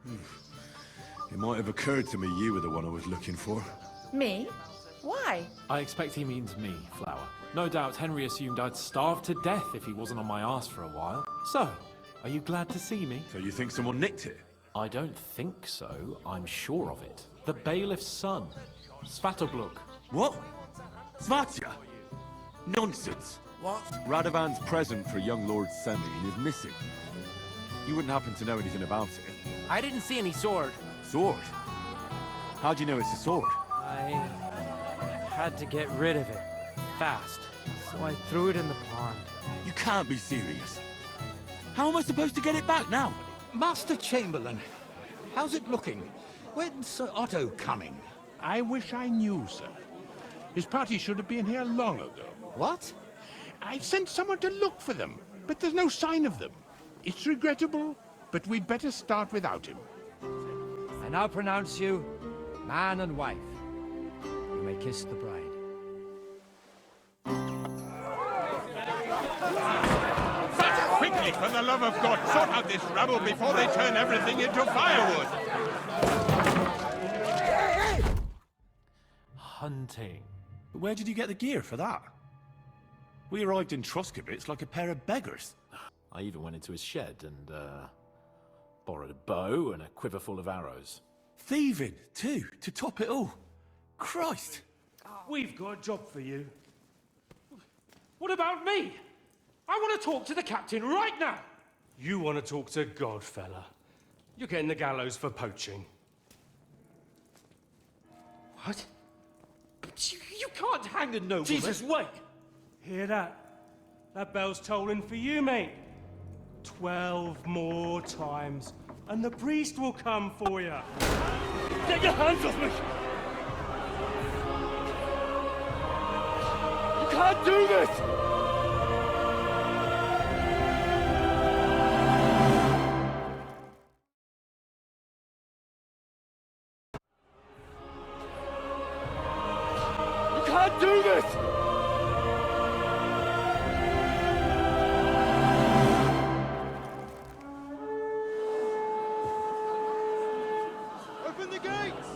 It might have occurred to me you were the one I was looking for. Me? Why? I expect he means me, Flower. No doubt Henry assumed I'd starve to death if he wasn't on my arse for a while. So, are you glad to see me? So you think someone nicked it? I don't think so. I'm sure of it. The bailiff's son, Svatopluk. What? Svatya? Nonsense. What? Radovan's present for young Lord Semyon is missing. You wouldn't happen to know anything about it. I didn't see any sword. Sword? How do you know it's a sword? I had to get rid of it. Fast. So I threw it in the pond. You can't be serious. How am I supposed to get it back now? Master Chamberlain, how's it looking? When's Sir Otto coming? I wish I knew, sir. His party should have been here long ago. What? I sent someone to look for them, but there's no sign of them. It's regrettable, but we'd better start without him. I now pronounce you man and wife. You may kiss the bride. Quickly, for the love of God, sort out this rabble before they turn everything into firewood! Hunting. Where did you get the gear for that? We arrived in Troskowitz like a pair of beggars. I even went into his shed and, borrowed a bow and a quiver full of arrows. Thieving, too, to top it all. Christ! We've got a job for you. What about me? I want to talk to the captain right now. You want to talk to God, fella. You're getting the gallows for poaching. What? But you can't hang the nobleman. Jesus, wait! Hear that? That bell's tolling for you, mate. 12 more times, and the priest will come for you. Get your hands off me! You can't do this! You can't do this! Open the gates!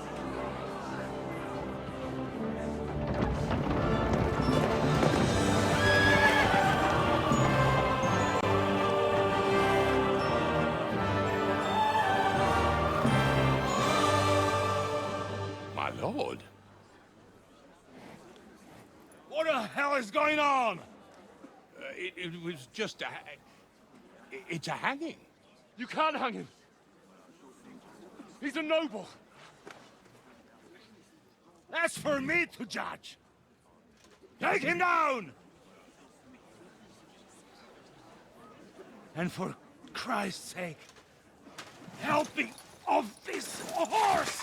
My lord? What the hell is going on? It was just a... It's a hanging. You can't hang him. He's a noble. That's for me to judge. Take him down! And for Christ's sake, help me off this horse!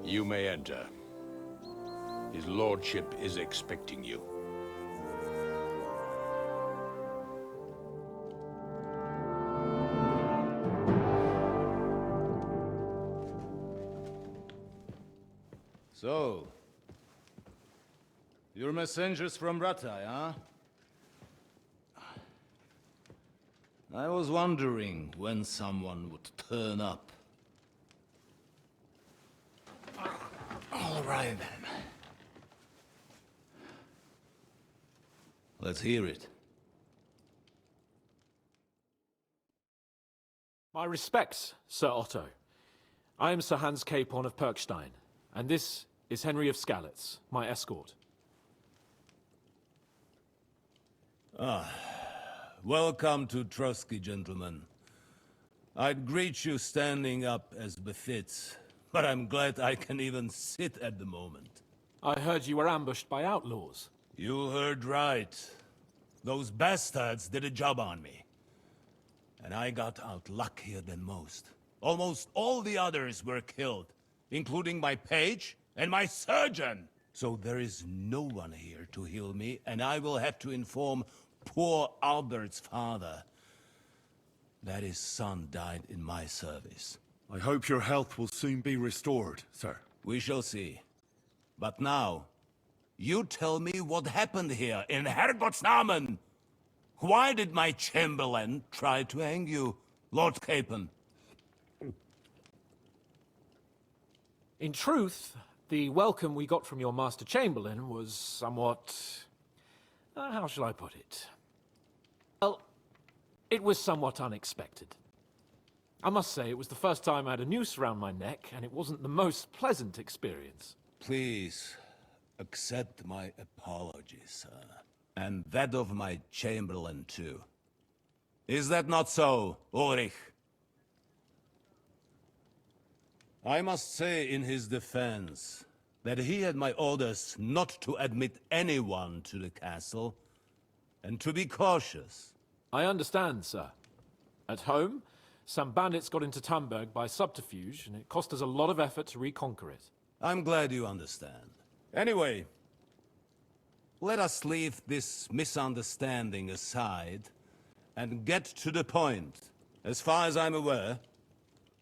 You may enter. His lordship is expecting you. So, you're messengers from Rattay, huh? I was wondering when someone would turn up. All right, then. Let's hear it. My respects, Sir Otto. I am Sir Hans Capon of Perkstein, and this is Henry of Skalitz, my escort. Welcome to Trotsky, gentlemen. I'd greet you standing up as befits, but I'm glad I can even sit at the moment. I heard you were ambushed by outlaws. You heard right. Those bastards did a job on me. And I got out luckier than most. Almost all the others were killed, including my page and my surgeon. So there is no one here to heal me, and I will have to inform poor Albert's father that his son died in my service. I hope your health will soon be restored, sir. We shall see. But now, you tell me what happened here in Herrgottsnamen. Why did my chamberlain try to hang you, Lord Capon? In truth, the welcome we got from your Master Chamberlain was somewhat... how shall I put it? Well, it was somewhat unexpected. I must say, it was the first time I had a noose around my neck, and it wasn't the most pleasant experience. Please, accept my apologies, sir. And that of my chamberlain, too. Is that not so, Ulrich? I must say in his defense that he had my orders not to admit anyone to the castle, and to be cautious. I understand, sir. At home, some bandits got into Tamberg by subterfuge, and it cost us a lot of effort to reconquer it. I'm glad you understand. Anyway, let us leave this misunderstanding aside and get to the point. As far as I'm aware,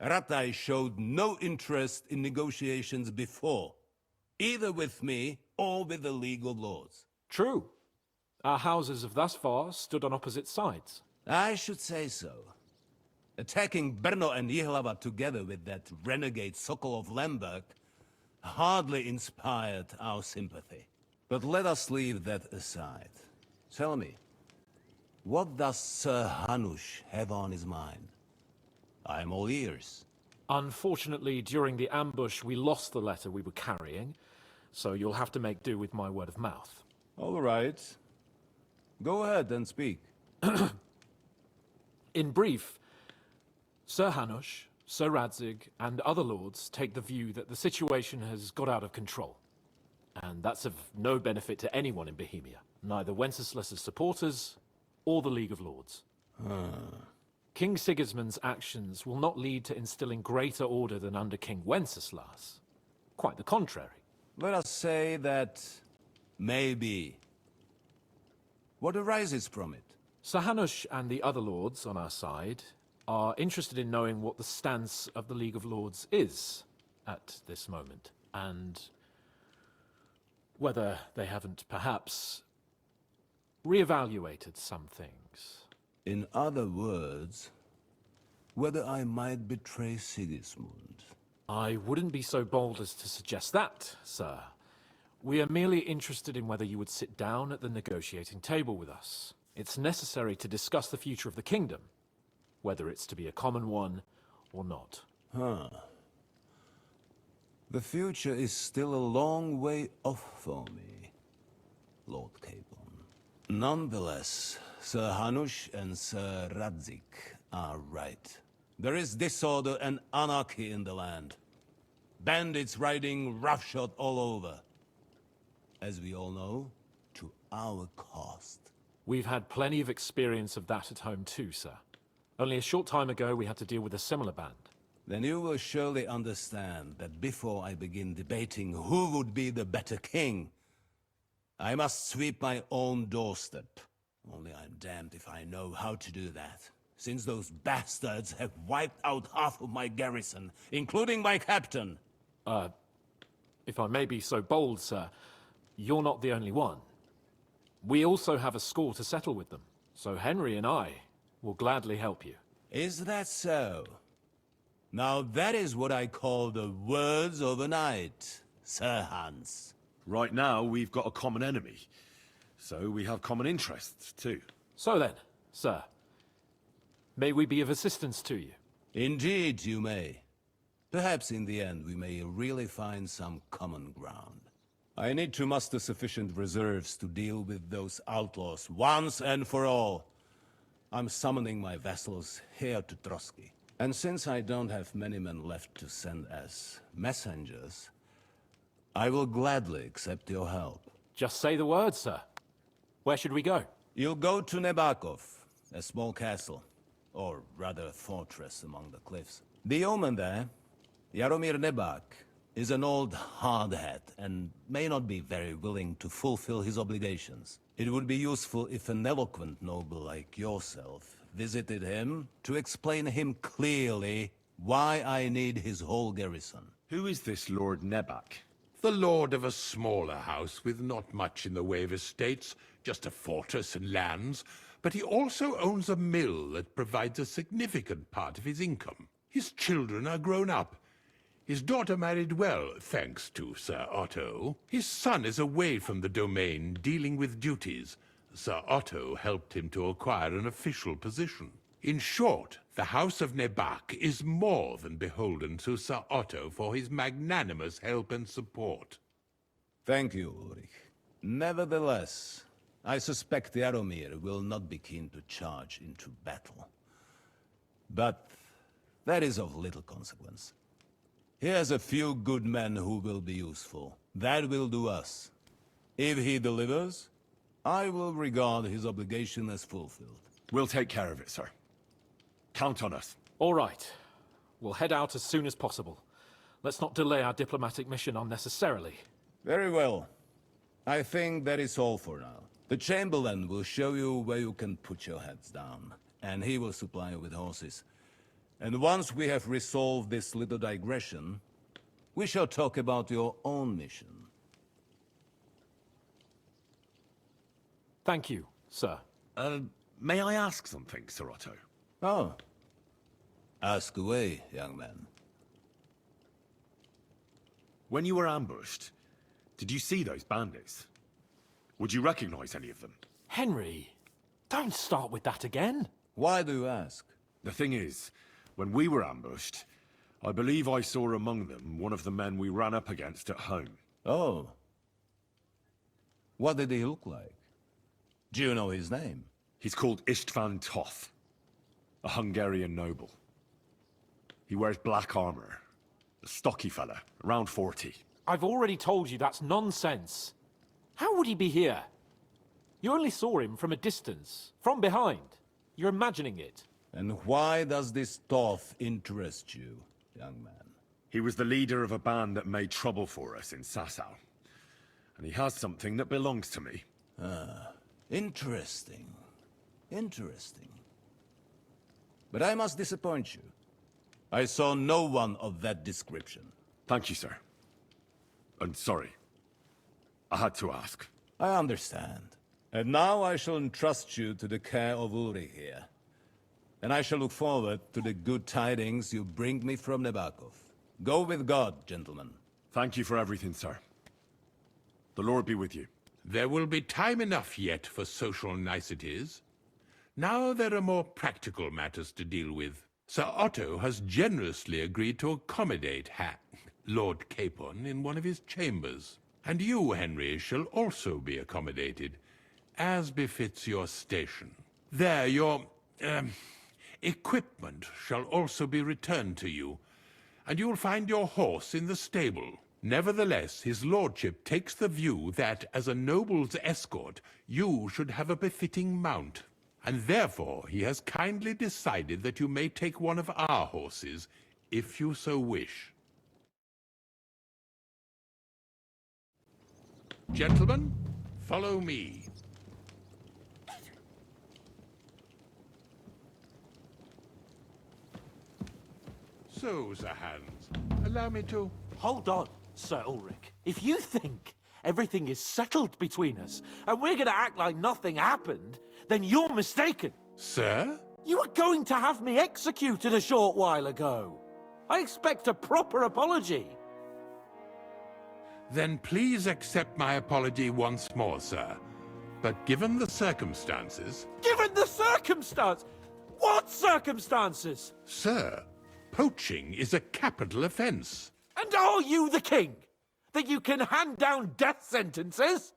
Rattay showed no interest in negotiations before, either with me or with the League of Lords. True. Our houses have thus far stood on opposite sides. I should say so. Attacking Brno and Jihlava together with that renegade Sokol of Lemberg hardly inspired our sympathy. But let us leave that aside. Tell me, what does Sir Hanush have on his mind? I'm all ears. Unfortunately, during the ambush, we lost the letter we were carrying, so you'll have to make do with my word of mouth. All right. Go ahead and speak. In brief, Sir Hanush, Sir Radzig, and other lords take the view that the situation has got out of control. And that's of no benefit to anyone in Bohemia, neither Wenceslas's supporters or the League of Lords. King Sigismund's actions will not lead to instilling greater order than under King Wenceslas. Quite the contrary. Let us say that maybe. What arises from it? Sir Hanush and the other lords on our side are interested in knowing what the stance of the League of Lords is at this moment, and whether they haven't perhaps reevaluated some things. In other words, whether I might betray Sigismund. I wouldn't be so bold as to suggest that, sir. We are merely interested in whether you would sit down at the negotiating table with us. It's necessary to discuss the future of the kingdom, whether it's to be a common one or not. The future is still a long way off for me, Lord Capon. Nonetheless, Sir Hanush and Sir Radzig are right. There is disorder and anarchy in the land. Bandits riding roughshod all over. As we all know, to our cost. We've had plenty of experience of that at home too, sir. Only a short time ago we had to deal with a similar band. Then you will surely understand that before I begin debating who would be the better king, I must sweep my own doorstep. Only I'm damned if I know how to do that, since those bastards have wiped out half of my garrison, including my captain. If I may be so bold, sir, you're not the only one. We also have a score to settle with them, so Henry and I will gladly help you. Is that so? Now that is what I call the words of a knight, Sir Hans. Right now, we've got a common enemy. So we have common interests, too. So then, sir, may we be of assistance to you? Indeed, you may. Perhaps in the end we may really find some common ground. I need to muster sufficient reserves to deal with those outlaws once and for all. I'm summoning my vassals here to Trotsky. And since I don't have many men left to send as messengers, I will gladly accept your help. Just say the word, sir. Where should we go? You'll go to Nebakov, a small castle, or rather fortress among the cliffs. The yeoman there, Jaromir Nebak, is an old hardhat and may not be very willing to fulfill his obligations. It would be useful if an eloquent noble like yourself visited him to explain him clearly why I need his whole garrison. Who is this Lord Nebak? The lord of a smaller house with not much in the way of estates, just a fortress and lands, but he also owns a mill that provides a significant part of his income. His children are grown up. His daughter married well, thanks to Sir Otto. His son is away from the domain, dealing with duties. Sir Otto helped him to acquire an official position. In short, the House of Nebak is more than beholden to Sir Otto for his magnanimous help and support. Thank you, Ulrich. Nevertheless, I suspect Jaromir will not be keen to charge into battle. But that is of little consequence. He has a few good men who will be useful. That will do us. If he delivers, I will regard his obligation as fulfilled. We'll take care of it, sir. Count on us. All right. We'll head out as soon as possible. Let's not delay our diplomatic mission unnecessarily. Very well. I think that is all for now. The Chamberlain will show you where you can put your heads down, and he will supply you with horses. And once we have resolved this little digression, we shall talk about your own mission. Thank you, sir. May I ask something, Sir Otto? Oh. Ask away, young man. When you were ambushed, did you see those bandits? Would you recognize any of them? Henry, don't start with that again. Why do you ask? The thing is, when we were ambushed, I believe I saw among them one of the men we ran up against at home. Oh. What did he look like? Do you know his name? He's called Istvan Toth, a Hungarian noble. He wears black armor. A stocky fella, around 40. I've already told you that's nonsense. How would he be here? You only saw him from a distance, from behind. You're imagining it. And why does this Toth interest you, young man? He was the leader of a band that made trouble for us in Sasau. And he has something that belongs to me. Interesting. Interesting. But I must disappoint you. I saw no one of that description. Thank you, sir. And sorry. I had to ask. I understand. And now I shall entrust you to the care of Ulrich here. And I shall look forward to the good tidings you bring me from Nebakov. Go with God, gentlemen. Thank you for everything, sir. The Lord be with you. There will be time enough yet for social niceties. Now there are more practical matters to deal with. Sir Otto has generously agreed to accommodate Lord Capon in one of his chambers. And you, Henry, shall also be accommodated, as befits your station. There, your, equipment shall also be returned to you, and you'll find your horse in the stable. Nevertheless, his lordship takes the view that, as a noble's escort, you should have a befitting mount. And therefore, he has kindly decided that you may take one of our horses, if you so wish. Gentlemen, follow me. So, Sir Hans, allow me to... Hold on, Sir Ulrich. If you think everything is settled between us, and we're gonna act like nothing happened, then you're mistaken. Sir? You were going to have me executed a short while ago. I expect a proper apology. Then please accept my apology once more, sir. But given the circumstances... Given the circumstance? What circumstances? Sir, poaching is a capital offense. And are you the king? That you can hand down death sentences?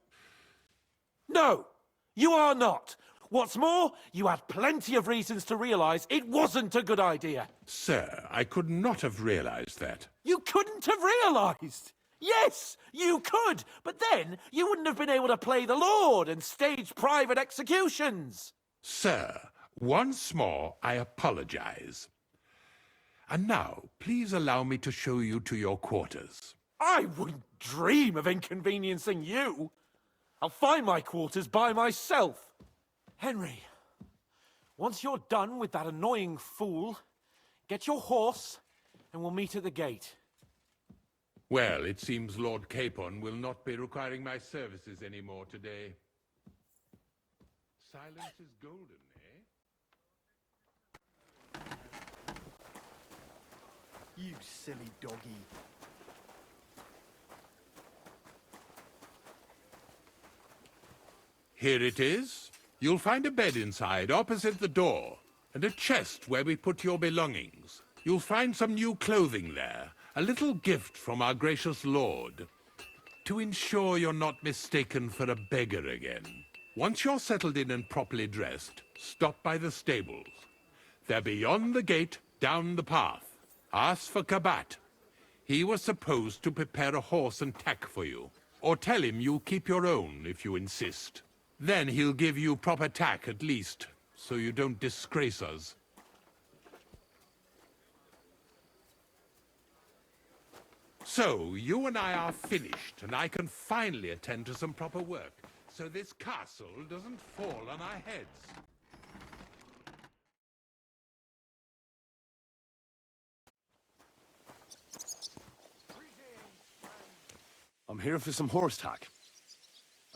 No, you are not. What's more, you had plenty of reasons to realize it wasn't a good idea. Sir, I could not have realized that. You couldn't have realized. Yes, you could, but then you wouldn't have been able to play the Lord and stage private executions. Sir, once more I apologize. And now, please allow me to show you to your quarters. I wouldn't dream of inconveniencing you. I'll find my quarters by myself. Henry, once you're done with that annoying fool, get your horse and we'll meet at the gate. Well, it seems Lord Capon will not be requiring my services anymore today. Silence is golden, eh? You silly doggy. Here it is. You'll find a bed inside, opposite the door, and a chest where we put your belongings. You'll find some new clothing there, a little gift from our gracious lord, to ensure you're not mistaken for a beggar again. Once you're settled in and properly dressed, stop by the stables. They're beyond the gate, down the path. Ask for Kabat. He was supposed to prepare a horse and tack for you. Or tell him you'll keep your own if you insist. Then he'll give you proper tack at least, so you don't disgrace us. So, you and I are finished, and I can finally attend to some proper work, so this castle doesn't fall on our heads. I'm here for some horse tack.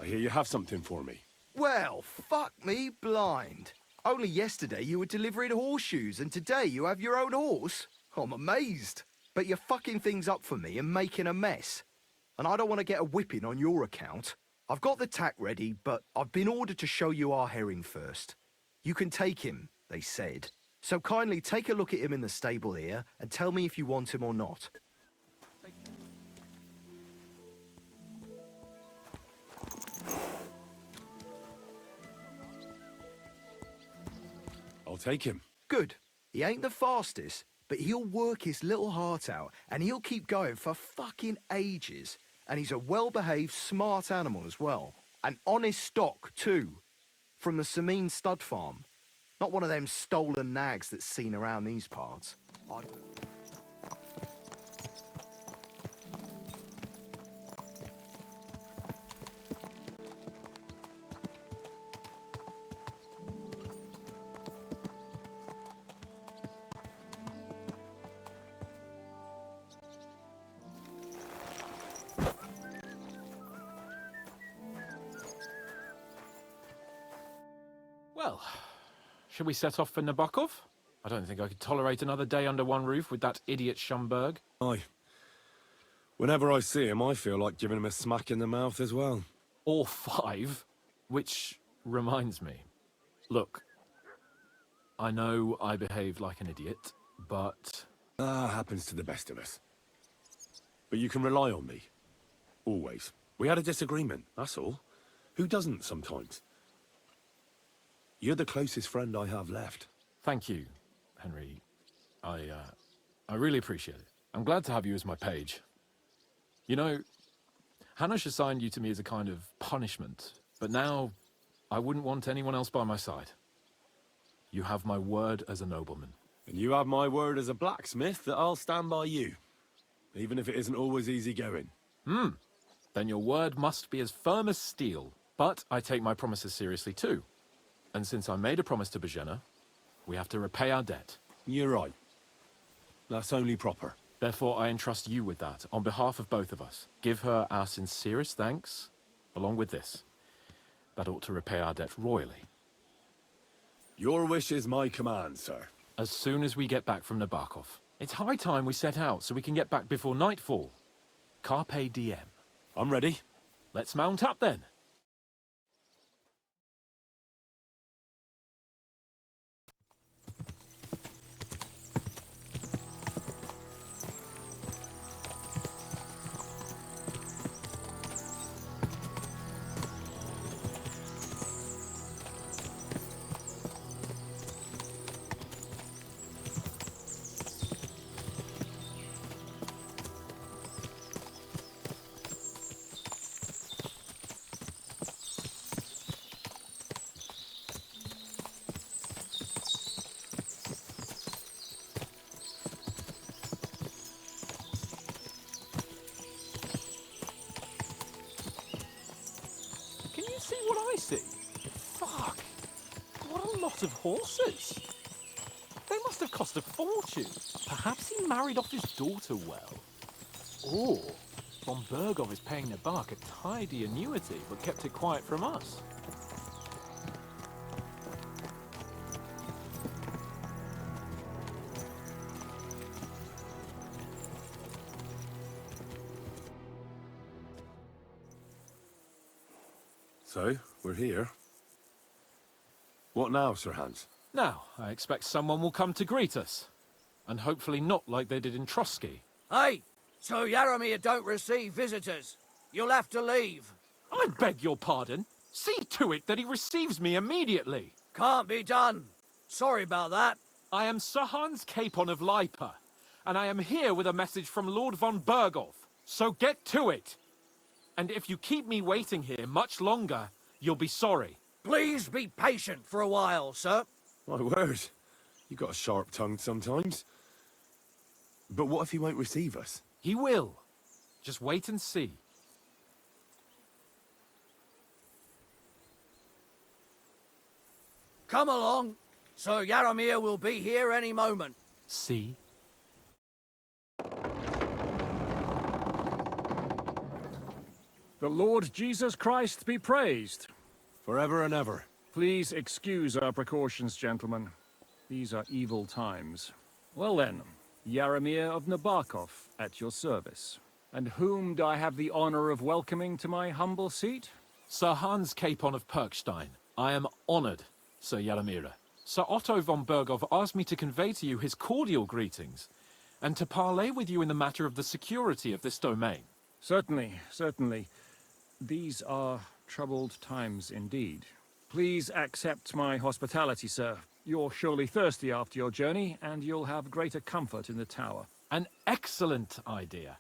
I hear you have something for me. Well, fuck me blind. Only yesterday you were delivering horseshoes, and today you have your own horse? I'm amazed. But you're fucking things up for me and making a mess. And I don't want to get a whipping on your account. I've got the tack ready, but I've been ordered to show you our herring first. You can take him, they said. So kindly take a look at him in the stable here and tell me if you want him or not. I'll take him. Good. He ain't the fastest, but he'll work his little heart out, and he'll keep going for fucking ages. And he's a well-behaved, smart animal as well. An honest stock, too. From the Sameen stud farm. Not one of them stolen nags that's seen around these parts. Well, should we set off for Nabokov? I don't think I could tolerate another day under one roof with that idiot Schomburg. Aye. Whenever I see him, I feel like giving him a smack in the mouth as well. Or 5. Which reminds me. Look, I know I behaved like an idiot, but... happens to the best of us. But you can rely on me. Always. We had a disagreement, that's all. Who doesn't sometimes? You're the closest friend I have left. Thank you, Henry. I really appreciate it. I'm glad to have you as my page. You know, Hanush assigned you to me as a kind of punishment, but now I wouldn't want anyone else by my side. You have my word as a nobleman. And you have my word as a blacksmith that I'll stand by you. Even if it isn't always easy going. Then your word must be as firm as steel. But I take my promises seriously too. And since I made a promise to Bajena, we have to repay our debt. You're right. That's only proper. Therefore, I entrust you with that, on behalf of both of us. Give her our sincerest thanks, along with this. That ought to repay our debt royally. Your wish is my command, sir. As soon as we get back from Nabokov. It's high time we set out, so we can get back before nightfall. Carpe diem. I'm ready. Let's mount up, then. see. Fuck! What a lot of horses! They must have cost a fortune. Perhaps he married off his daughter well. Or von Bergov is paying Nabark a tidy annuity, but kept it quiet from us. So, we're here. What now, Sir Hans? Now, I expect someone will come to greet us. And hopefully not like they did in Trotsky. Hey! So Yaromir don't receive visitors. You'll have to leave. I beg your pardon. See to it that he receives me immediately. Can't be done. Sorry about that. I am Sir Hans Capon of Lipa, and I am here with a message from Lord von Bergov. So get to it. And if you keep me waiting here much longer, you'll be sorry. Please be patient for a while, sir. My word. You got a sharp tongue sometimes. But what if he won't receive us? He will. Just wait and see. Come along. Sir Yaromir will be here any moment. See? The Lord Jesus Christ be praised. Forever and ever. Please excuse our precautions, gentlemen. These are evil times. Well then, Yaromir of Nabarkov, at your service. And whom do I have the honor of welcoming to my humble seat? Sir Hans Capon of Perkstein. I am honored, Sir Yaromir. Sir Otto von Bergov asked me to convey to you his cordial greetings, and to parley with you in the matter of the security of this domain. Certainly, certainly. These are troubled times indeed. Please accept my hospitality, sir. You're surely thirsty after your journey, and you'll have greater comfort in the tower. An excellent idea.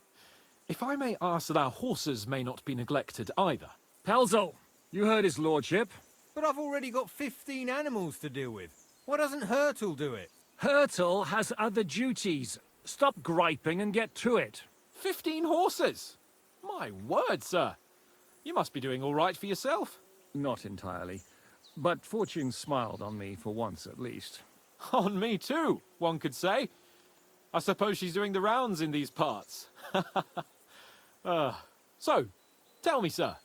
If I may ask that our horses may not be neglected either. Pelzel, you heard his lordship. But I've already got 15 animals to deal with. Why doesn't Hurtle do it? Hurtle has other duties. Stop griping and get to it. 15 horses? My word, sir. You must be doing all right for yourself. Not entirely. But fortune smiled on me for once at least. On me too, one could say. I suppose she's doing the rounds in these parts. So, tell me, sir,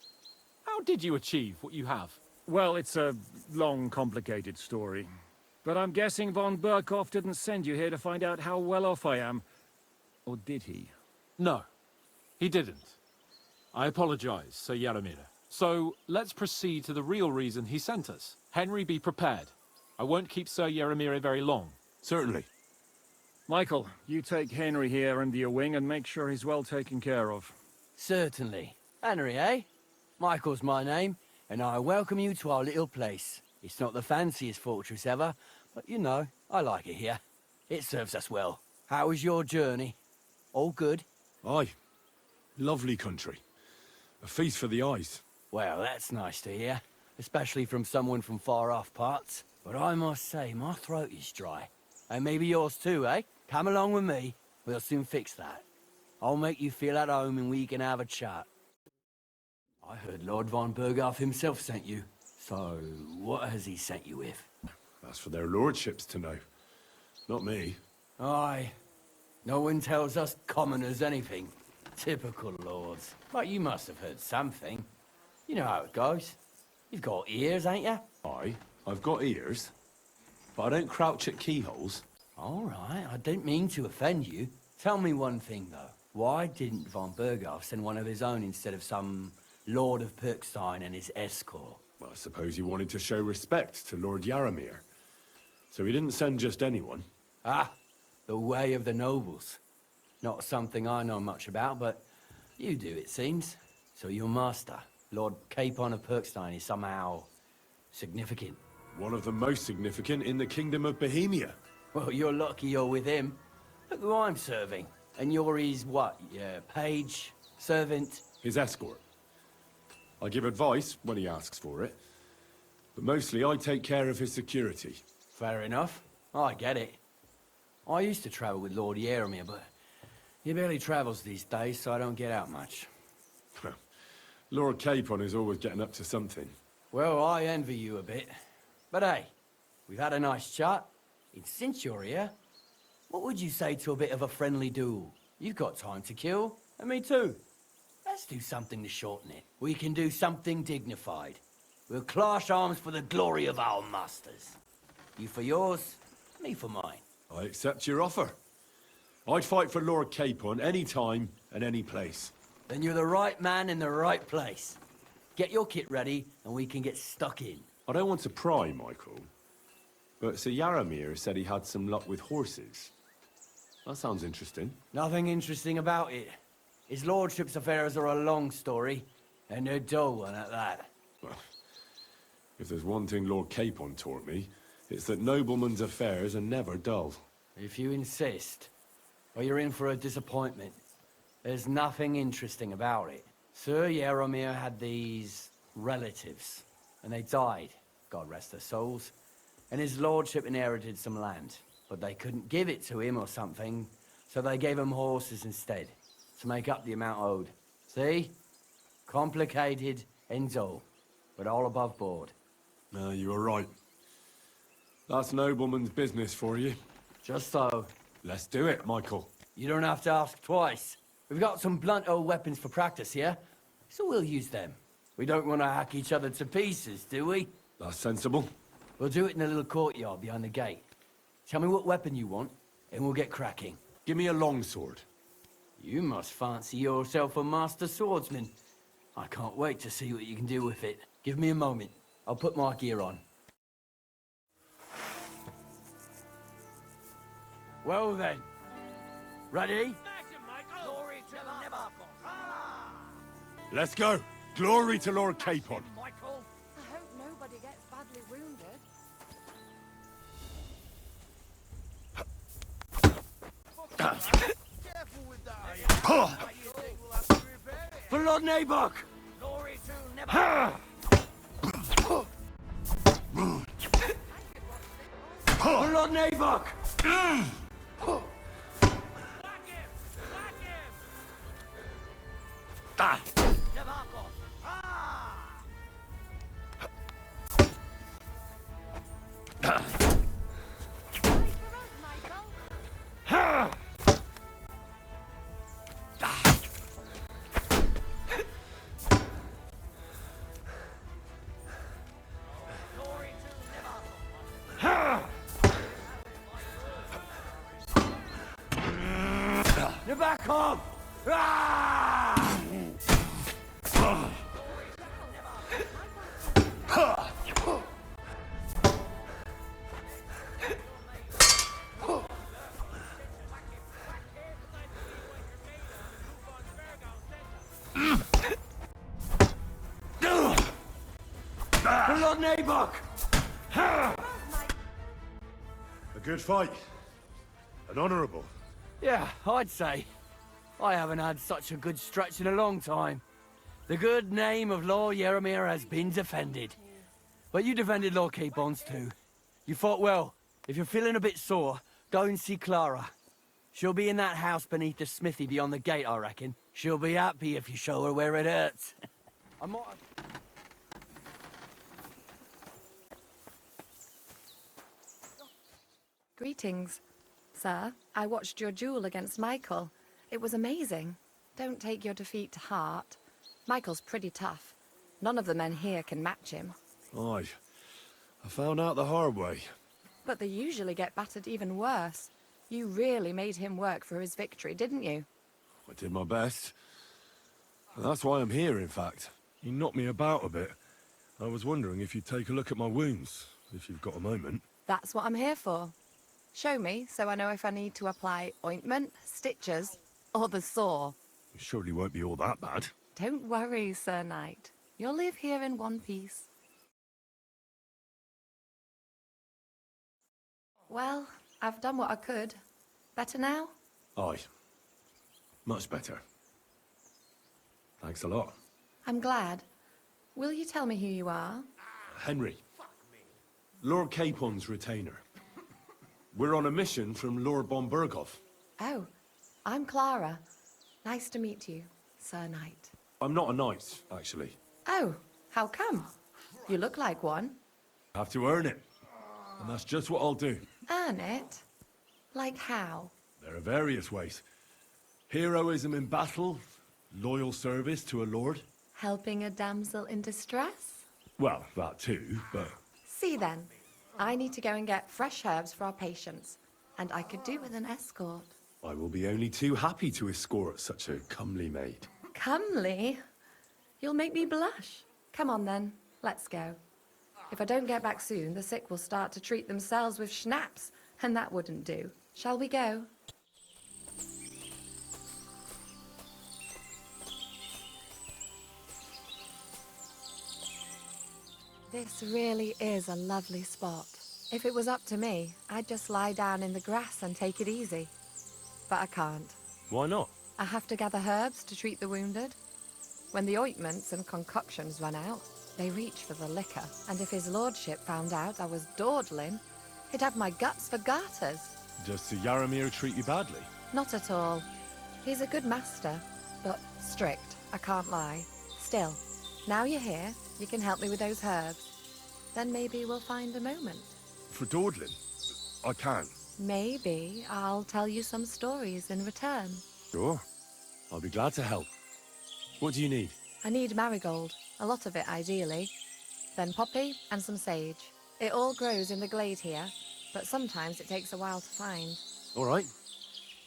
how did you achieve what you have? Well, it's a long, complicated story. But I'm guessing von Berkov didn't send you here to find out how well off I am. Or did he? No, he didn't. I apologize, Sir Yaromir. So, let's proceed to the real reason he sent us. Henry, be prepared. I won't keep Sir Yaromir very long. Certainly. Michael, you take Henry here under your wing and make sure he's well taken care of. Certainly. Henry, eh? Michael's my name, and I welcome you to our little place. It's not the fanciest fortress ever, but you know, I like it here. It serves us well. How was your journey? All good? Aye. Lovely country. A feast for the eyes. Well, that's nice to hear, especially from someone from far-off parts. But I must say, my throat is dry. And maybe yours too, eh? Come along with me. We'll soon fix that. I'll make you feel at home and we can have a chat. I heard Lord von Bergov himself sent you. So, what has he sent you with? That's for their lordships to know. Not me. Aye. No one tells us commoners anything. Typical lords. But you must have heard something. You know how it goes. You've got ears, ain't you? Aye, I've got ears. But I don't crouch at keyholes. All right, I didn't mean to offend you. Tell me one thing, though. Why didn't von Bergov send one of his own instead of some Lord of Perkstein and his escort? Well, I suppose he wanted to show respect to Lord Yaromir. So he didn't send just anyone. Ah, the way of the nobles. Not something I know much about, but you do, it seems. So your master, Lord Capon of Perkstein, is somehow significant. One of the most significant in the Kingdom of Bohemia. Well, you're lucky you're with him. Look who I'm serving. And you're his, what, your page, servant? His escort. I give advice when he asks for it. But mostly I take care of his security. Fair enough. I get it. I used to travel with Lord Yaromir, but he barely travels these days, so I don't get out much. Lord Capon is always getting up to something. Well, I envy you a bit. But hey, we've had a nice chat. And since you're here, what would you say to a bit of a friendly duel? You've got time to kill, and me too. Let's do something to shorten it. We can do something dignified. We'll clash arms for the glory of our masters. You for yours, me for mine. I accept your offer. I'd fight for Lord Capon any time and any place. Then you're the right man in the right place. Get your kit ready, and we can get stuck in. I don't want to pry, Michael, but Sir Yaramir said he had some luck with horses. That sounds interesting. Nothing interesting about it. His lordship's affairs are a long story, and they're dull one at that. Well, if there's one thing Lord Capon taught me, it's that noblemen's affairs are never dull. If you insist, well, you're in for a disappointment. There's nothing interesting about it. Sir Yaramir had these relatives, and they died, God rest their souls. And his lordship inherited some land, but they couldn't give it to him or something, so they gave him horses instead, to make up the amount owed. See? Complicated and dull, but all above board. No, you were right. That's nobleman's business for you. Just so. Let's do it, Michael. You don't have to ask twice. We've got some blunt old weapons for practice here, so we'll use them. We don't want to hack each other to pieces, do we? That's sensible. We'll do it in the little courtyard behind the gate. Tell me what weapon you want, and we'll get cracking. Give me a longsword. You must fancy yourself a master swordsman. I can't wait to see what you can do with it. Give me a moment. I'll put my gear on. Well then. Ready? Let's go. Glory to Lord Capon. I hope nobody gets badly wounded. For Lord Nabuck! Glory to Nabuck! For Lord Nabuck! Nabakov! For Lord Nabuck! A good fight. An honourable. Yeah, I'd say. I haven't had such a good stretch in a long time. The good name of Lord Yaramir has been defended. But you defended Lord Capon's too. You fought well. If you're feeling a bit sore, go and see Clara. She'll be in that house beneath the smithy beyond the gate, I reckon. She'll be happy if you show her where it hurts. I might... Greetings, sir. I watched your duel against Michael. It was amazing. Don't take your defeat to heart. Michael's pretty tough. None of the men here can match him. Aye. I found out the hard way. But they usually get battered even worse. You really made him work for his victory, didn't you? I did my best. And that's why I'm here, in fact. You knocked me about a bit. I was wondering if you'd take a look at my wounds, if you've got a moment. That's what I'm here for. Show me, so I know if I need to apply ointment, stitches, or the saw. It surely won't be all that bad. Don't worry, Sir Knight. You'll live here in one piece. Well, I've done what I could. Better now? Aye. Much better. Thanks a lot. I'm glad. Will you tell me who you are? Henry. Lord Capon's retainer. We're on a mission from Lord Bombergov. Oh, I'm Clara. Nice to meet you, Sir Knight. I'm not a knight, actually. Oh, how come? You look like one. Have to earn it. And that's just what I'll do. Earn it? Like how? There are various ways. Heroism in battle, loyal service to a lord. Helping a damsel in distress? Well, that too, but... See then. I need to go and get fresh herbs for our patients. And I could do with an escort. I will be only too happy to escort such a comely maid. Comely? You'll make me blush. Come on then, let's go. If I don't get back soon, the sick will start to treat themselves with schnapps, and that wouldn't do. Shall we go? This really is a lovely spot. If it was up to me, I'd just lie down in the grass and take it easy. But I can't. Why not? I have to gather herbs to treat the wounded. When the ointments and concoctions run out, they reach for the liquor, and if his lordship found out I was dawdling, he'd have my guts for garters. Does Sir Yaramir treat you badly? Not at all. He's a good master, but strict, I can't lie. Still, now you're here, you can help me with those herbs. Then maybe we'll find a moment. For dawdling? I can. Maybe I'll tell you some stories in return. Sure. I'll be glad to help. What do you need? I need marigold, a lot of it ideally. Then poppy and some sage. It all grows in the glade here, but sometimes it takes a while to find. All right.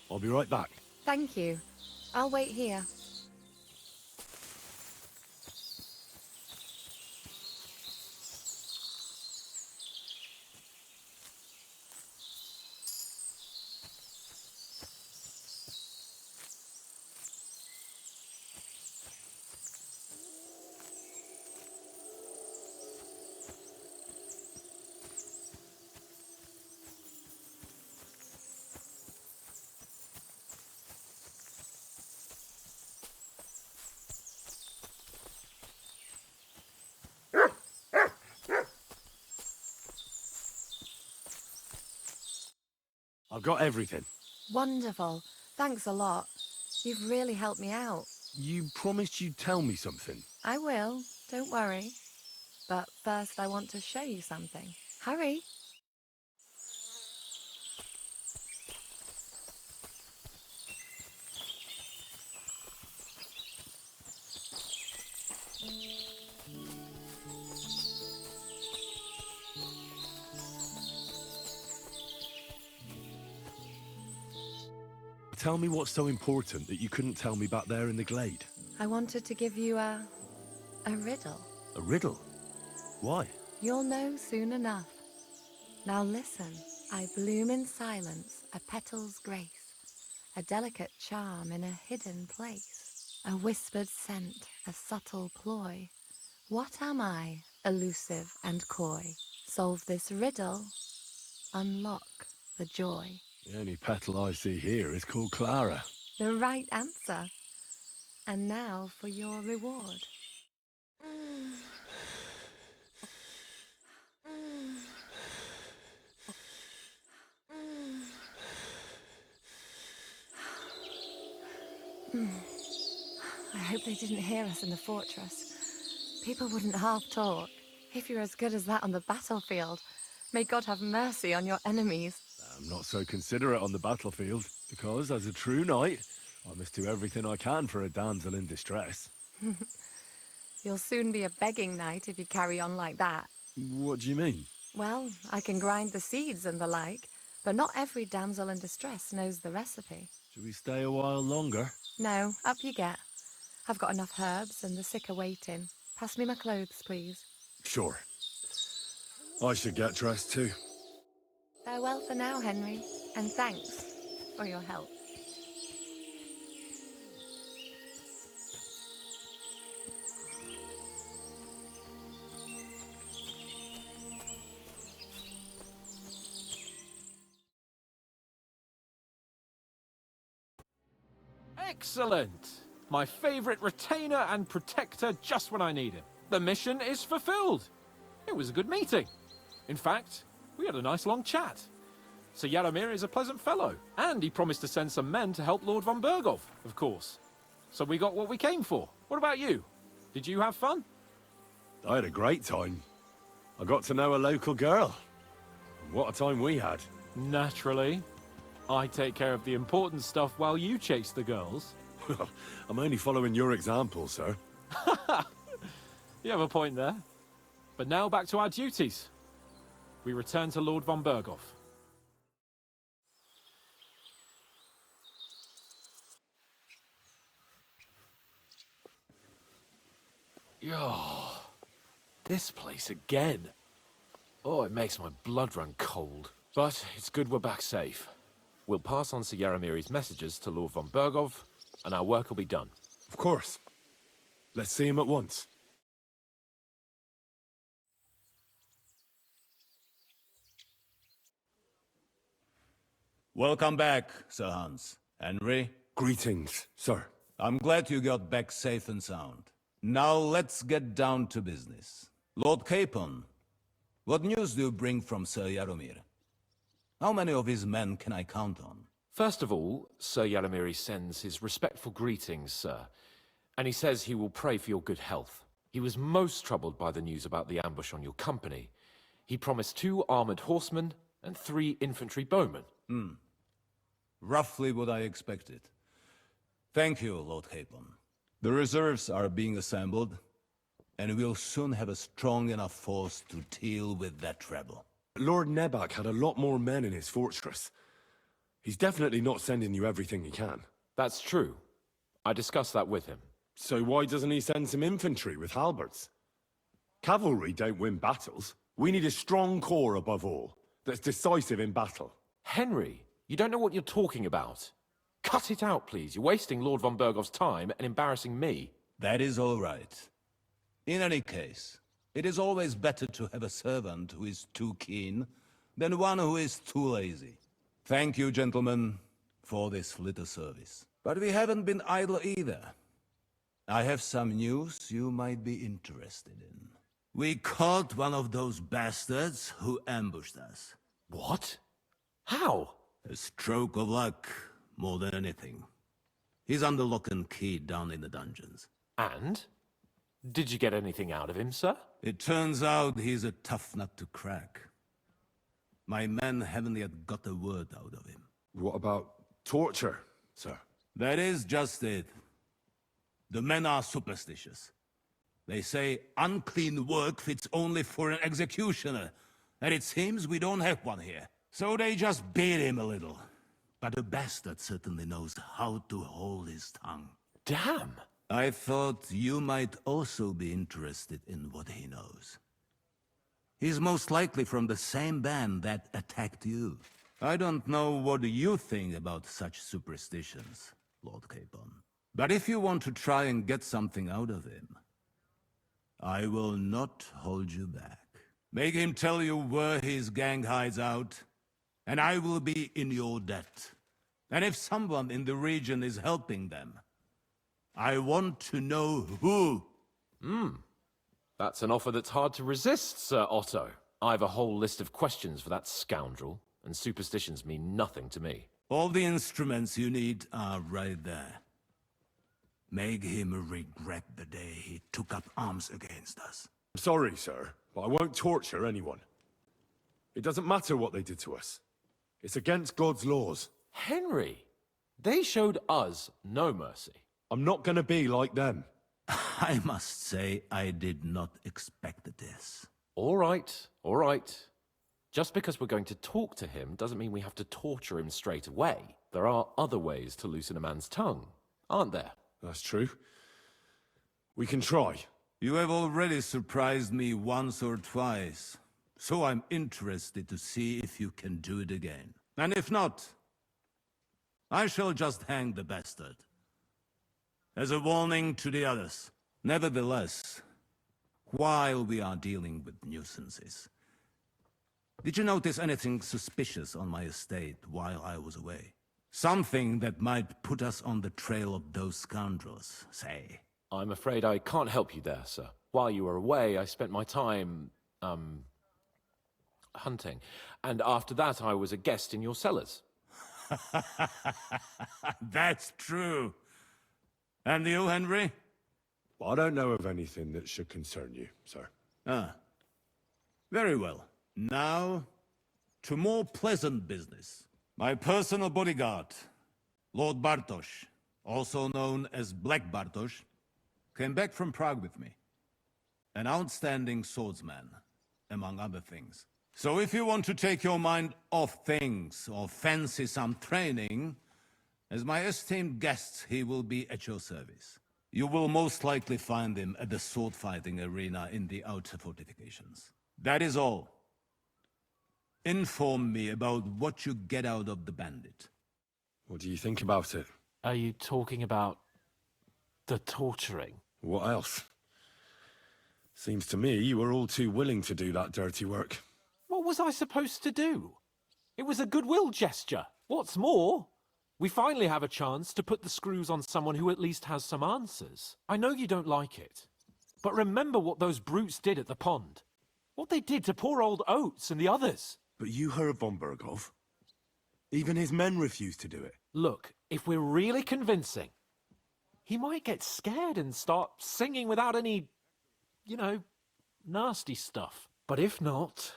I'll be right back. Thank you. I'll wait here. I've got everything. Wonderful. Thanks a lot. You've really helped me out. You promised you'd tell me something. I will. Don't worry. But first I want to show you something. Hurry. Tell me what's so important that you couldn't tell me back there in the glade. I wanted to give you a riddle. A riddle? Why? You'll know soon enough. Now listen. I bloom in silence, a petal's grace, a delicate charm in a hidden place, a whispered scent, a subtle ploy. What am I, elusive and coy? Solve this riddle, unlock the joy. The only petal I see here is called Clara. The right answer. And now for your reward. I hope they didn't hear us in the fortress. People wouldn't half talk. If you're as good as that on the battlefield, may God have mercy on your enemies. I'm not so considerate on the battlefield, because as a true knight, I must do everything I can for a damsel in distress. You'll soon be a begging knight if you carry on like that. What do you mean? Well, I can grind the seeds and the like, but not every damsel in distress knows the recipe. Should we stay a while longer? No, up you get. I've got enough herbs and the sick are waiting. Pass me my clothes, please. Sure. I should get dressed too. Farewell for now, Henry, and thanks for your help. Excellent! My favorite retainer and protector just when I need him. The mission is fulfilled. It was a good meeting. In fact, we had a nice long chat. Sir Yaramir is a pleasant fellow, and he promised to send some men to help Lord von Berghoff, of course. So we got what we came for. What about you? Did you have fun? I had a great time. I got to know a local girl. What a time we had. Naturally. I take care of the important stuff while you chase the girls. Well, I'm only following your example, sir. You have a point there. But now back to our duties. We return to Lord von Berghoff. Yo, this place again. Oh, it makes my blood run cold. But it's good we're back safe. We'll pass on Sir Yaramiri's messages to Lord von Berghoff, and our work will be done. Of course. Let's see him at once. Welcome back, Sir Hans. Henry, Greetings, sir. I'm glad you got back safe and sound. Now let's get down to business. Lord Capon, what news do you bring from Sir Yaromir? How many of his men can I count on? First of all, Sir Yaramiri sends his respectful greetings, sir. And he says he will pray for your good health. He was most troubled by the news about the ambush on your company. He promised 2 armored horsemen and 3 infantry bowmen. Roughly what I expected. Thank you, Lord Capon. The reserves are being assembled, and we'll soon have a strong enough force to deal with that rebel. Lord Nebak had a lot more men in his fortress. He's definitely not sending you everything he can. That's true. I discussed that with him. So why doesn't he send some infantry with halberds? Cavalry don't win battles. We need a strong corps above all, that's decisive in battle. Henry, you don't know what you're talking about. Cut it out, please. You're wasting Lord von Berghoff's time and embarrassing me. That is all right. In any case, it is always better to have a servant who is too keen than one who is too lazy. Thank you, gentlemen, for this little service. But we haven't been idle either. I have some news you might be interested in. We caught one of those bastards who ambushed us. What? How? A stroke of luck, more than anything. He's under lock and key down in the dungeons. And? Did you get anything out of him, sir? It turns out he's a tough nut to crack. My men haven't yet got a word out of him. What about torture, sir? That is just it. The men are superstitious. They say unclean work fits only for an executioner, and it seems we don't have one here. So they just beat him a little. But the bastard certainly knows how to hold his tongue. Damn! I thought you might also be interested in what he knows. He's most likely from the same band that attacked you. I don't know what you think about such superstitions, Lord Capon. But if you want to try and get something out of him, I will not hold you back. Make him tell you where his gang hides out, and I will be in your debt. And if someone in the region is helping them, I want to know who. That's an offer that's hard to resist, Sir Otto. I have a whole list of questions for that scoundrel, and superstitions mean nothing to me. All the instruments you need are right there. Make him regret the day he took up arms against us. Sorry, sir, but I won't torture anyone. It doesn't matter what they did to us. It's against God's laws. Henry, they showed us no mercy. I'm not gonna be like them. I must say I did not expect this. All right, all right. Just because we're going to talk to him doesn't mean we have to torture him straight away. There are other ways to loosen a man's tongue, aren't there? That's true. We can try. You have already surprised me once or twice, so I'm interested to see if you can do it again. And if not, I shall just hang the bastard. As a warning to the others. Nevertheless, while we are dealing with nuisances, did you notice anything suspicious on my estate while I was away? Something that might put us on the trail of those scoundrels, say. I'm afraid I can't help you there, sir. While you were away, I spent my time, hunting. And after that, I was a guest in your cellars. That's true. And you, Henry? I don't know of anything that should concern you, sir. Ah. Very well. Now, to more pleasant business. My personal bodyguard, Lord Bartosz, also known as Black Bartosz, came back from Prague with me. An outstanding swordsman, among other things. So if you want to take your mind off things or fancy some training, as my esteemed guest, he will be at your service. You will most likely find him at the sword-fighting arena in the outer fortifications. That is all. Inform me about what you get out of the bandit. What do you think about it? Are you talking about the torturing? What else? Seems to me you were all too willing to do that dirty work. What was I supposed to do? It was a goodwill gesture. What's more, we finally have a chance to put the screws on someone who at least has some answers. I know you don't like it, but remember what those brutes did at the pond. What they did to poor old Oates and the others. But you heard von Bergov. Even his men refused to do it. Look, if we're really convincing, he might get scared and start singing without any, you know, nasty stuff. But if not...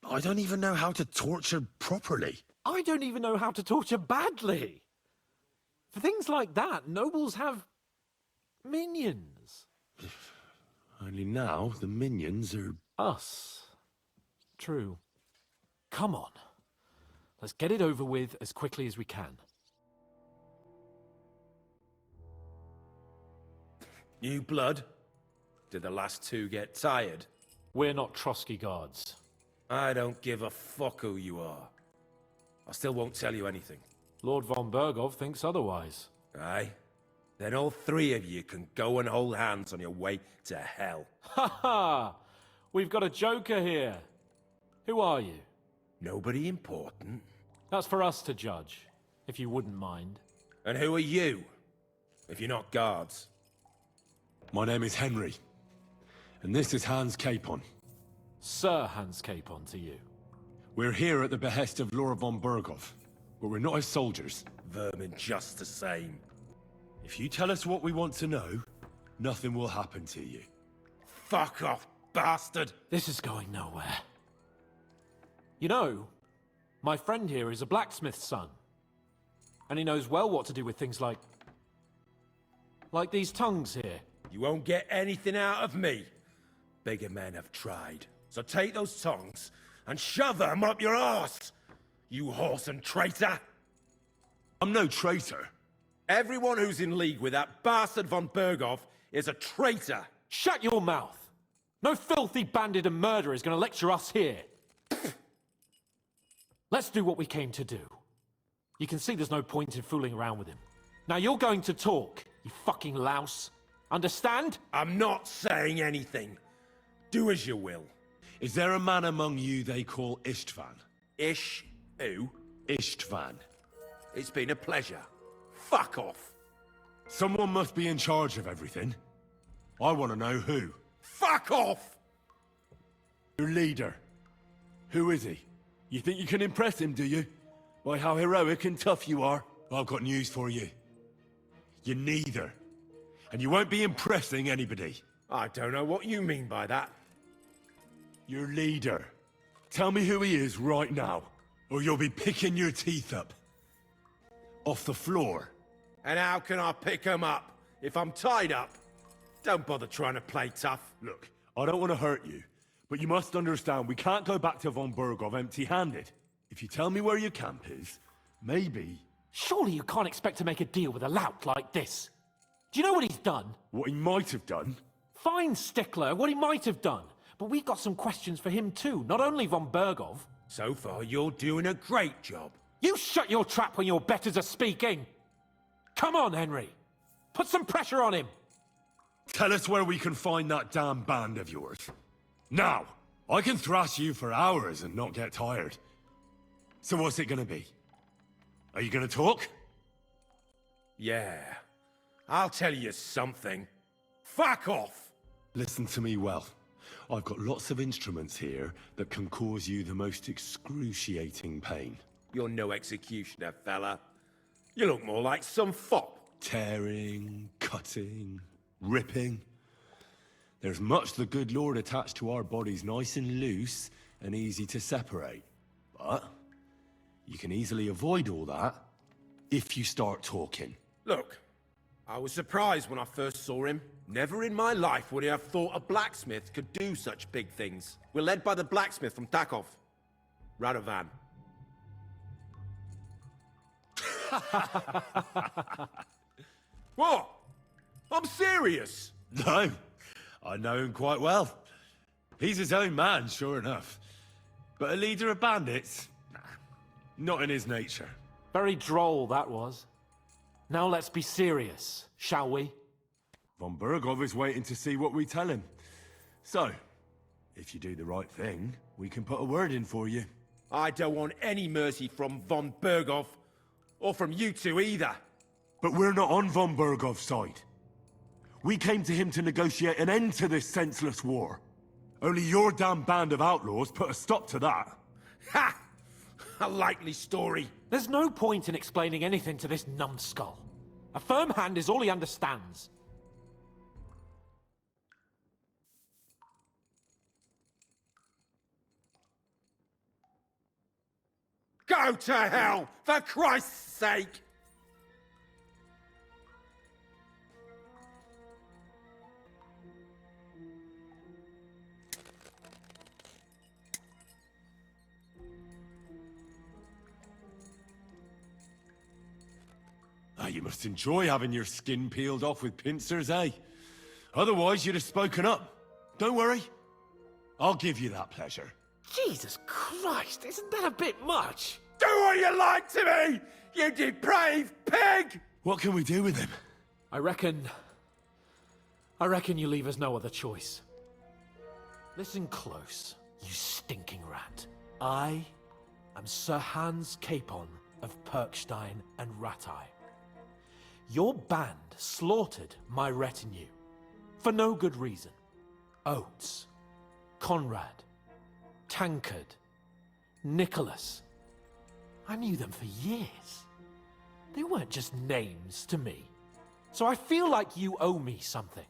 I don't even know how to torture properly. I don't even know how to torture badly. For things like that, nobles have minions. Only now the minions are... Us. True. Come on. Let's get it over with as quickly as we can. New blood? Did the last two get tired? We're not Trotsky guards. I don't give a fuck who you are. I still won't tell you anything. Lord von Bergov thinks otherwise. Aye? Then all three of you can go and hold hands on your way to hell. Ha ha! We've got a joker here. Who are you? Nobody important. That's for us to judge, if you wouldn't mind. And who are you? If you're not guards. My name is Henry. And this is Hans Capon. Sir Hans Capon to you. We're here at the behest of Lord von Bergov, but we're not his soldiers. Vermin just the same. If you tell us what we want to know, nothing will happen to you. Fuck off, bastard! This is going nowhere. You know, my friend here is a blacksmith's son. And he knows well what to do with things like these tongues here. You won't get anything out of me. Bigger men have tried. So take those tongs and shove them up your arse, you whoreson traitor! I'm no traitor. Everyone who's in league with that bastard von Bergov is a traitor! Shut your mouth! No filthy bandit and murderer is going to lecture us here. Let's do what we came to do. You can see there's no point in fooling around with him. Now you're going to talk, you fucking louse. Understand? I'm not saying anything. Do as you will. Is there a man among you they call Istvan? Ish? Who? Istvan. It's been a pleasure. Fuck off. Someone must be in charge of everything. I want to know who. Fuck off! Your leader. Who is he? You think you can impress him, do you? By how heroic and tough you are? I've got news for you. You're neither. And you won't be impressing anybody. I don't know what you mean by that. Your leader. Tell me who he is right now, or you'll be picking your teeth up. Off the floor. And how can I pick him up if I'm tied up? Don't bother trying to play tough. Look, I don't want to hurt you, but you must understand we can't go back to von Bergov empty-handed. If you tell me where your camp is, maybe... Surely you can't expect to make a deal with a lout like this. Do you know what he's done? What he might have done? Fine, Stickler, what he might have done. But we've got some questions for him too, not only von Bergov. So far, you're doing a great job. You shut your trap when your betters are speaking! Come on, Henry! Put some pressure on him! Tell us where we can find that damn band of yours. Now! I can thrash you for hours and not get tired. So what's it gonna be? Are you gonna talk? Yeah. I'll tell you something. Fuck off! Listen to me well. I've got lots of instruments here that can cause you the most excruciating pain. You're no executioner, fella. You look more like some fop. Tearing, cutting, ripping. There's much the good Lord attached to our bodies, nice and loose and easy to separate. But you can easily avoid all that if you start talking. Look, I was surprised when I first saw him. Never in my life would I have thought a blacksmith could do such big things. We're led by the blacksmith from Takov, Radovan. What? I'm serious. No, I know him quite well. He's his own man, sure enough. But a leader of bandits? Nah, not in his nature. Very droll, that was. Now let's be serious, shall we? Von Bergov is waiting to see what we tell him. So, if you do the right thing, we can put a word in for you. I don't want any mercy from Von Bergov, or from you two either. But we're not on Von Bergov's side. We came to him to negotiate an end to this senseless war. Only your damn band of outlaws put a stop to that. Ha! A likely story. There's no point in explaining anything to this numbskull. A firm hand is all he understands. Go to hell, for Christ's sake! You must enjoy having your skin peeled off with pincers, eh? Otherwise, you'd have spoken up. Don't worry. I'll give you that pleasure. Jesus Christ, isn't that a bit much? Do what you like to me, you depraved pig! What can we do with him? I reckon you leave us no other choice. Listen close, you stinking rat. I am Sir Hans Capon of Perkstein and Rattay. Your band slaughtered my retinue, for no good reason. Oates, Conrad, Tankard, Nicholas. I knew them for years. They weren't just names to me. So I feel like you owe me something.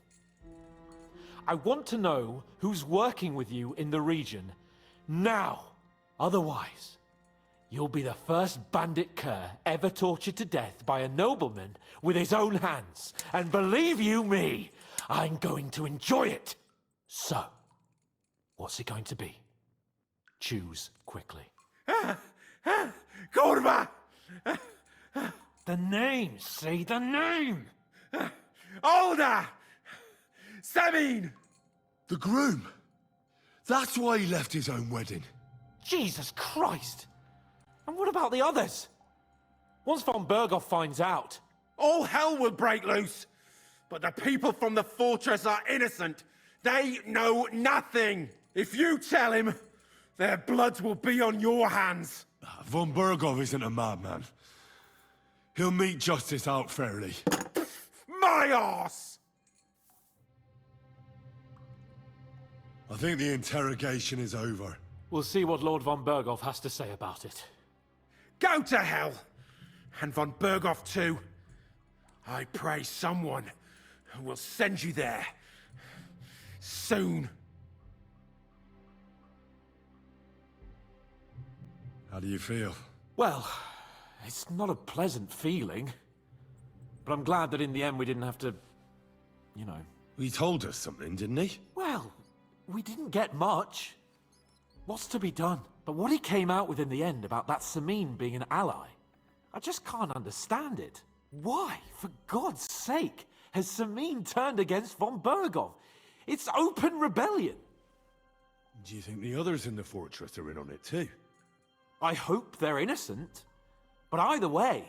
I want to know who's working with you in the region now. Otherwise, you'll be the first bandit cur ever tortured to death by a nobleman with his own hands. And believe you me, I'm going to enjoy it. So, what's it going to be? Choose quickly. Kurva! The name, say the name! Older! Sabine! The groom! That's why he left his own wedding. Jesus Christ! And what about the others? Once von Berghoff finds out... All hell will break loose! But the people from the fortress are innocent. They know nothing! If you tell him, their blood will be on your hands. Von Berghoff isn't a madman. He'll mete justice out fairly. My arse! I think the interrogation is over. We'll see what Lord von Berghoff has to say about it. Go to hell! And von Berghoff too. I pray someone will send you there. Soon. How do you feel? Well, it's not a pleasant feeling. But I'm glad that in the end we didn't have to... you know... He told us something, didn't he? Well, we didn't get much. What's to be done? But what he came out with in the end about that Samine being an ally, I just can't understand it. Why, for God's sake, has Samine turned against von Berghoff? It's open rebellion. Do you think the others in the fortress are in on it too? I hope they're innocent. But either way,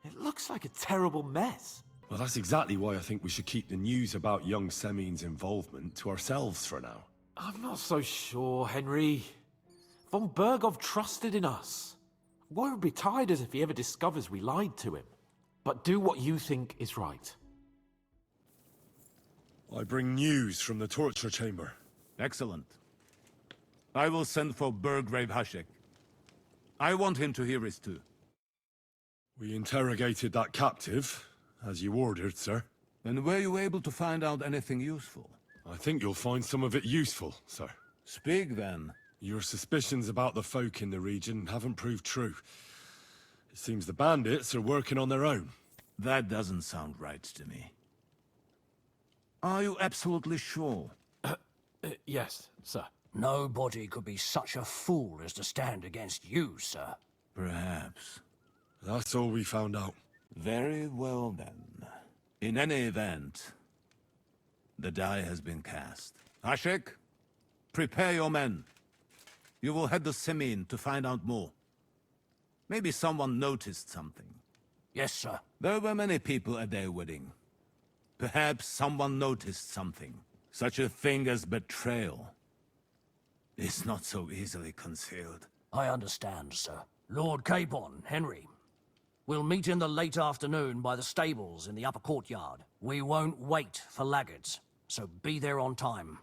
it looks like a terrible mess. Well, that's exactly why I think we should keep the news about young Semine's involvement to ourselves for now. I'm not so sure, Henry. Von Berghoff trusted in us. Won't be tired as if he ever discovers we lied to him. But do what you think is right. I bring news from the torture chamber. Excellent. I will send for Burgrave Hashek. I want him to hear it too. We interrogated that captive, as you ordered, sir. And were you able to find out anything useful? I think you'll find some of it useful, sir. Speak then. Your suspicions about the folk in the region haven't proved true. It seems the bandits are working on their own. That doesn't sound right to me. Are you absolutely sure? Yes, sir. Nobody could be such a fool as to stand against you, sir. Perhaps. That's all we found out. Very well then. In any event, the die has been cast. Ashek, prepare your men. You will head to Semin to find out more. Maybe someone noticed something. Yes, sir. There were many people at their wedding. Perhaps someone noticed something. Such a thing as betrayal is not so easily concealed. I understand, sir. Lord Capon, Henry. We'll meet in the late afternoon by the stables in the upper courtyard. We won't wait for laggards, so be there on time.